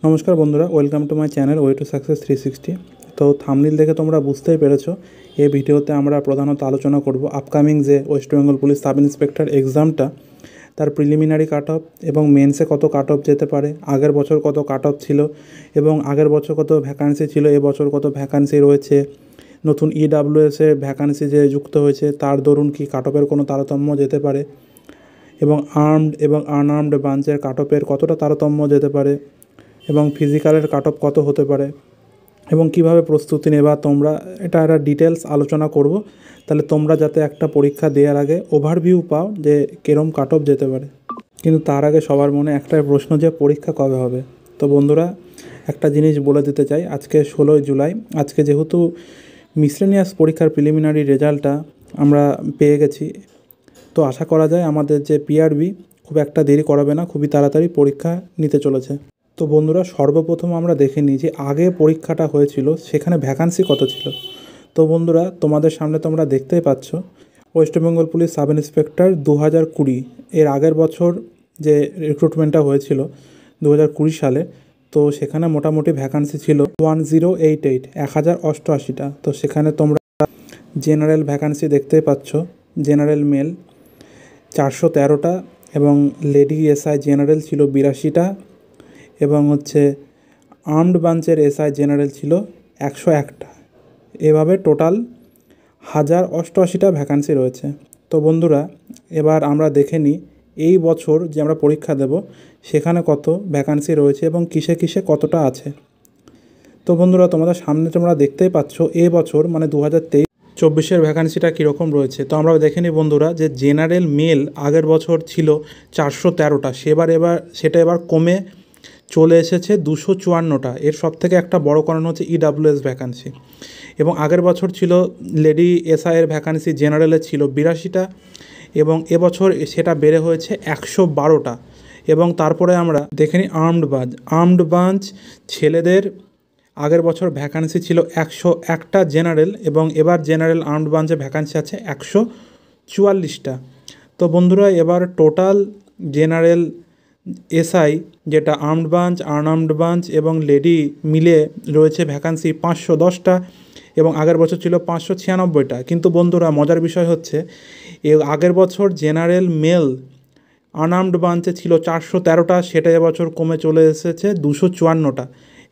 নমস্কার বন্ধুরা, welcome to my channel way to success 360। তো থাম্বনেল দেখে তোমরা বুঝতেই পেরেছো, এই ভিডিওতে আমরা প্রধানত আলোচনা করব আপকামিং যে West Bengal police sub inspector এক্সামটা, তার প্রিলিমিনারি কাট অফ এবং মেন্সে কত কাট অফ যেতে পারে, আগের বছর কত কাট অফ ছিল এবং আগের বছর কত ভ্যাকান্সি ছিল, এবছর কত ভ্যাকান্সি রয়েছে, নতুন ইডাব্লিউএসের ভ্যাকান্সি যে যুক্ত হয়েছে তার দরুন কি কাট অফের কোনো তারতম্য যেতে পারে এবং আর্মড এবং আনআর্মড ব্রাঞ্চের কাট অফের কতটা তারতম্য যেতে পারে এবং ফিজিক্যালের কাট অফ কত হতে পারে এবং কিভাবে প্রস্তুতি নেবা তোমরা, এটা একটা ডিটেলস আলোচনা করব। তাহলে তোমরা যাতে একটা পরীক্ষা দেওয়ার আগে ওভারভিউ পাও যে কিরম কাট অফ যেতে পারে। কিন্তু তার আগে সবার মনে একটাই প্রশ্ন, যে পরীক্ষা কবে হবে। তো বন্ধুরা, একটা জিনিস বলে দিতে চাই, আজকে 16 জুলাই। আজকে যেহেতু মিসলেনিয়াস পরীক্ষার প্রিলিমিনারি রেজাল্টটা আমরা পেয়ে গেছি, তো আশা করা যায় আমাদের যে পিআরবি খুব একটা দেরি করাবে না, খুবই তাড়াতাড়ি পরীক্ষা নিতে চলেছে। তো বন্ধুরা, সর্বপ্রথম আমরা দেখে নিই যে আগে পরীক্ষাটা হয়েছিল সেখানে ভ্যাকান্সি কত ছিল। তো বন্ধুরা, তোমাদের সামনে তোমরা দেখতেই পাচ্ছ West Bengal police sub inspector 2020, এর আগের বছর যে রিক্রুটমেন্টটা হয়েছিল 2020 সালে, তো সেখানে মোটামুটি ভ্যাকান্সি ছিল 1088, 1088টা। তো সেখানে তোমরা জেনারেল ভ্যাকান্সি দেখতেই পাচ্ছ, জেনারেল মেল 413টা এবং লেডি এসআই জেনারেল ছিল 82টা এবং আর্মড ব্রাঞ্চের এসআই জেনারেল ছিল 101টা। এভাবে টোটাল 1088টা ভ্যাকান্সি রয়েছে। তো বন্ধুরা, এবার আমরা দেখে নিই এই বছর যে আমরা পরীক্ষা দেব সেখানে কত ভ্যাকান্সি রয়েছে এবং কিসে কিসে কতটা আছে। তো বন্ধুরা, তোমাদের সামনে তোমরা দেখতেই পাচ্ছ এই বছর মানে 2023-24 ভ্যাকান্সিটা কীরকম রয়েছে। তো আমরা দেখে নিই বন্ধুরা, যে জেনারেল মেল আগের বছর ছিল 413টা, সেটা এবার কমে চলে এসেছে 254টা। এর সব থেকে একটা বড় কারণ হচ্ছে ইডাব্লিউএস ভ্যাকান্সি। এবং আগের বছর ছিল লেডি এসআইয়ের ভ্যাকান্সি জেনারেলের ছিল 82টা এবং এবছর সেটা বেড়ে হয়েছে 112টা। এবং তারপরে আমরা দেখে নিই আর্মড ব্রাঞ্চ ছেলেদের আগের বছর ভ্যাকান্সি ছিল 101টা জেনারেল এবং এবার জেনারেল আর্মড ব্রাঞ্চে ভ্যাকান্সি আছে 144টা। তো বন্ধুরা, এবার টোটাল জেনারেল এসআই যেটা আর্মড ব্রাঞ্চ, আনআর্মড ব্রাঞ্চ এবং লেডি মিলে রয়েছে ভ্যাকান্সি 510টা এবং আগের বছর ছিল 596টা। কিন্তু বন্ধুরা, মজার বিষয় হচ্ছে আগের বছর জেনারেল মেল আনআর্মড ব্রাঞ্চে ছিল 413টা, সেটা এবছর কমে চলে এসেছে 254টা।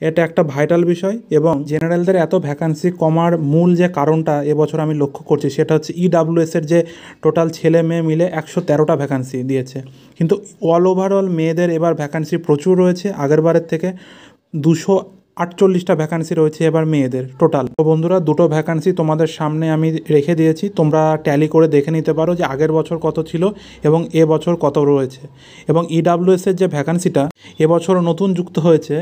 এটা একটা ভাইটাল বিষয় এবং জেনারেলদের এত ভ্যাকান্সি কমার মূল যে কারণটা এবছর আমি লক্ষ্য করছি সেটা হচ্ছে ইডাব্লিউএসের যে টোটাল ছেলে মেয়ে মিলে 113টা ভ্যাকান্সি দিয়েছে, কিন্তু ওভারঅল মেয়েদের এবার ভ্যাকান্সি প্রচুর রয়েছে। আগেরবারের থেকে 248টা ভ্যাকান্সি রয়েছে এবার মেয়েদের টোটাল। তো বন্ধুরা, দুটো ভ্যাকান্সি তোমাদের সামনে আমি রেখে দিয়েছি, তোমরা ট্যালি করে দেখে নিতে পারো যে আগের বছর কত ছিল এবং এবছর কত রয়েছে। এবং ইডাব্লিউএসের যে ভ্যাকান্সিটা এবছর নতুন যুক্ত হয়েছে,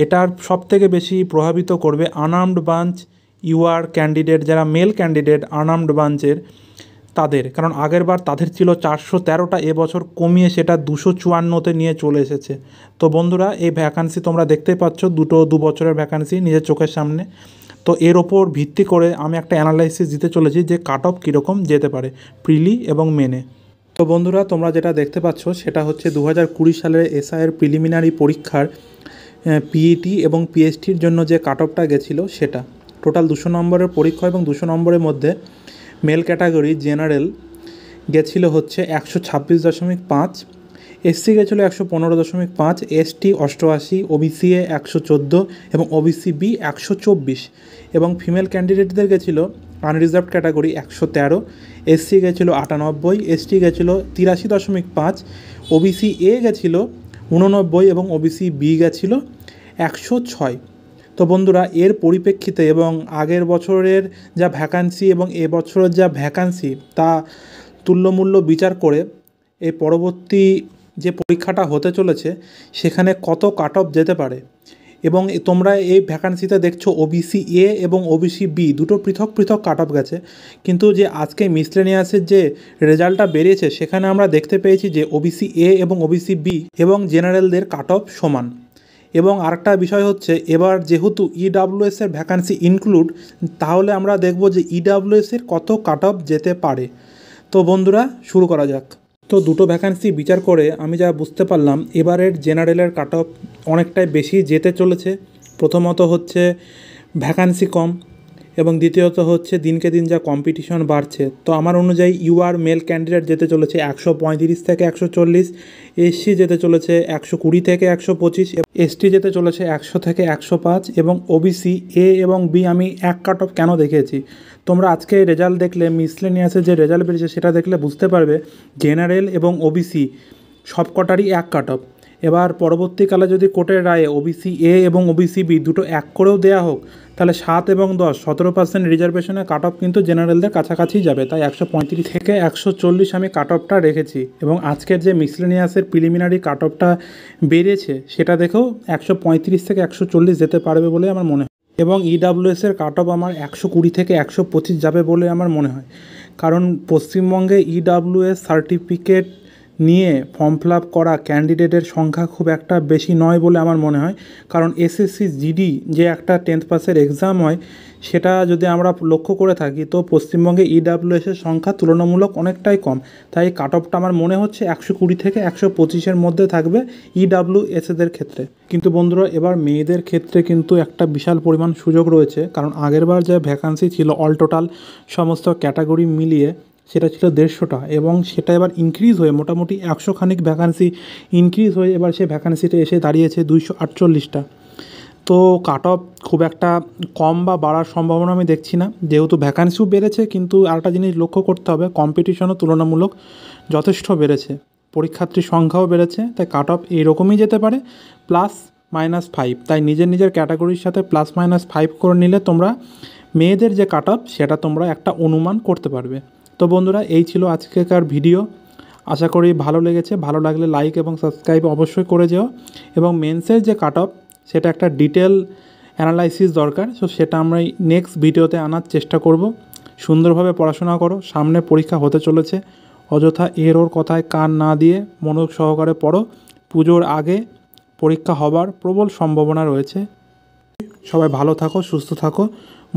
এটার সবথেকে বেশি প্রভাবিত করবে আনআর্মড ব্রাঞ্চ ইউআর ক্যান্ডিডেট, যারা মেল ক্যান্ডিডেট আনআর্মড ব্রাঞ্চের তাদের, কারণ আগেরবার তাদের ছিল 413টা, এবছর কমিয়ে সেটা 254তে নিয়ে চলে এসেছে। তো বন্ধুরা, এই ভ্যাকান্সি তোমরা দেখতেই পাচ্ছ, দু বছরের ভ্যাকান্সি নিজের চোখের সামনে। তো এর ওপর ভিত্তি করে আমি একটা অ্যানালাইসিস দিতে চলেছি যে কাট অফ কীরকম যেতে পারে প্রিলি এবং মেনে। তো বন্ধুরা, তোমরা যেটা দেখতে পাচ্ছ সেটা হচ্ছে 2020 সালের এসআইয়ের প্রিলিমিনারি পরীক্ষার পিইটি এবং পিএসটির জন্য যে কাট অফটা গেছিলো সেটা টোটাল 200 নম্বরের পরীক্ষা এবং 200 নম্বরের মধ্যে মেল ক্যাটাগরি জেনারেল গেছিলো হচ্ছে 126.5, এসসি গেছিলো 115.5, এসটি 88, ওবিসি এ 114 এবং ওবিসি বি 124 এবং ফিমেল ক্যান্ডিডেটদের গেছিলো আনরিজার্ভড ক্যাটাগরি 113, এসসি গেছিলো 98, এসটি গেছিলো 83.5, ওবিসি এ গেছিলো 89 এবং ওবিসি বি গেছিলো 106। তো বন্ধুরা, এর পরিপ্রেক্ষিতে এবং আগের বছরের যা ভ্যাকান্সি এবং এবছরের যা ভ্যাকান্সি তা তুল্যমূল্য বিচার করে এই পরবর্তী যে পরীক্ষাটা হতে চলেছে সেখানে কত কাট অফ যেতে পারে। এবং তোমরা এই ভ্যাকান্সিতে দেখছো ওবিসি এ এবং ওবিসি বি দুটো পৃথক পৃথক কাট অফ গেছে, কিন্তু যে আজকে মিসলেনিয়াসের যে রেজাল্টটা বেরিয়েছে সেখানে আমরা দেখতে পেয়েছি যে ওবিসি এ এবং ওবিসি বি এবং জেনারেলদের কাট অফ সমান। এবং আরেকটা বিষয় হচ্ছে, এবার যেহেতু ইডাব্লিউএসের ভ্যাকান্সি ইনক্লুড, তাহলে আমরা দেখব যে ইডাব্লিউএসের কত কাট অফ যেতে পারে। তো বন্ধুরা, শুরু করা যাক। তো দুটো ভ্যাকান্সি বিচার করে আমি যা বুঝতে পারলাম, এবারের জেনারেলের কাট অফ অনেকটাই বেশি যেতে চলেছে। প্রথমত হচ্ছে ভ্যাকান্সি কম, এবং দ্বিতীয়ত হচ্ছে দিনকে দিন যা কম্পিটিশন বাড়ছে, তো আমার অনুযায়ী ইউআর মেল ক্যান্ডিডেট যেতে চলেছে 135 থেকে 140, এসসি যেতে চলেছে 120 থেকে 125, এসটি যেতে চলেছে 100 থেকে 105, এবং ওবিসি এ এবং বি আমি এক কাট অফ কেন দেখিয়েছি, তোমরা আজকে রেজাল্ট দেখলে মিসলেনিয়াসের যে রেজাল্ট বেরিয়েছে সেটা দেখলে বুঝতে পারবে। জেনারেল এবং ওবিসি সবকটারই এক কাট অফ। এবার পরবর্তীকালে যদি কোর্টের রায়ে ওবিসি এ এবং ওবিসি বি দুটো এক করেও দেওয়া হোক, তাহলে 7 এবং 10 17% রিজার্ভেশনের কাট অফ কিন্তু জেনারেলদের কাছাকাছি যাবে। তাই 135 থেকে 140 আমি কাট অফটা রেখেছি, এবং আজকের যে মিসলেনিয়াসের প্রিলিমিনারি কাট অফটা বেরিয়েছে সেটা দেখেও 135 থেকে 140 যেতে পারবে বলে আমার মনে হয়, এবং ইডাব্লিউএসের কাট অফ আমার 120 থেকে 125 যাবে বলে আমার মনে হয়। কারণ পশ্চিমবঙ্গে ইডাব্লিউএস সার্টিফিকেট নিয়ে ফর্ম ফিল আপ করা ক্যান্ডিডেটের সংখ্যা খুব একটা বেশি নয় বলে আমার মনে হয়। কারণ এসএসসি জিডি যে একটা 10th পাসের এক্সাম হয়, সেটা যদি আমরা লক্ষ্য করে থাকি তো পশ্চিমবঙ্গে ইডাব্লিউএসের সংখ্যা তুলনামূলক অনেকটাই কম। তাই কাট অফটা আমার মনে হচ্ছে 120 থেকে 125-এর মধ্যে থাকবে ইডাব্লিউএসদের ক্ষেত্রে। কিন্তু বন্ধুরা, এবার মেয়েদের ক্ষেত্রে কিন্তু একটা বিশাল পরিমাণ সুযোগ রয়েছে, কারণ আগেরবার যে ভ্যাকান্সি ছিল অল টোটাল সমস্ত ক্যাটাগরি মিলিয়ে সেটা ছিল 150টা, এবং সেটা এবার ইনক্রিজ হয়ে মোটামুটি 100 খানিক ভ্যাকান্সি ইনক্রিজ হয়ে এবার সেই ভ্যাকান্সিটা এসে দাঁড়িয়েছে 248টা। তো কাট অফ খুব একটা কম বা বাড়ার সম্ভাবনা আমি দেখছি না, যেহেতু ভ্যাকান্সিও বেড়েছে। কিন্তু আরেকটা জিনিস লক্ষ্য করতে হবে, কম্পিটিশনও তুলনামূলক যথেষ্ট বেড়েছে, পরীক্ষার্থীর সংখ্যাও বেড়েছে। তাই কাট অফ এইরকমই যেতে পারে +-5। তাই নিজের নিজের ক্যাটাগরির সাথে +-5 করে নিলে তোমরা মেয়েদের যে কাট অফ সেটা তোমরা একটা অনুমান করতে পারবে। তো বন্ধুরা, এই ছিল আজকেকার ভিডিও। আশা করি ভালো লেগেছে। ভালো লাগলে লাইক এবং সাবস্ক্রাইব অবশ্যই করে যেও। এবং মেন্সের যে কাট অফ সেটা একটা ডিটেল অ্যানালাইসিস দরকার, সো সেটা আমরা নেক্সট ভিডিওতে আনার চেষ্টা করব। সুন্দরভাবে পড়াশোনা করো, সামনে পরীক্ষা হতে চলেছে। অযথা এর ওর কথায় কান না দিয়ে মনোযোগ সহকারে পড়ো। পুজোর আগে পরীক্ষা হবার প্রবল সম্ভাবনা রয়েছে। সবাই ভালো থাকো, সুস্থ থাকো,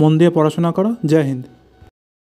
মন দিয়ে পড়াশোনা করো। জয় হিন্দ।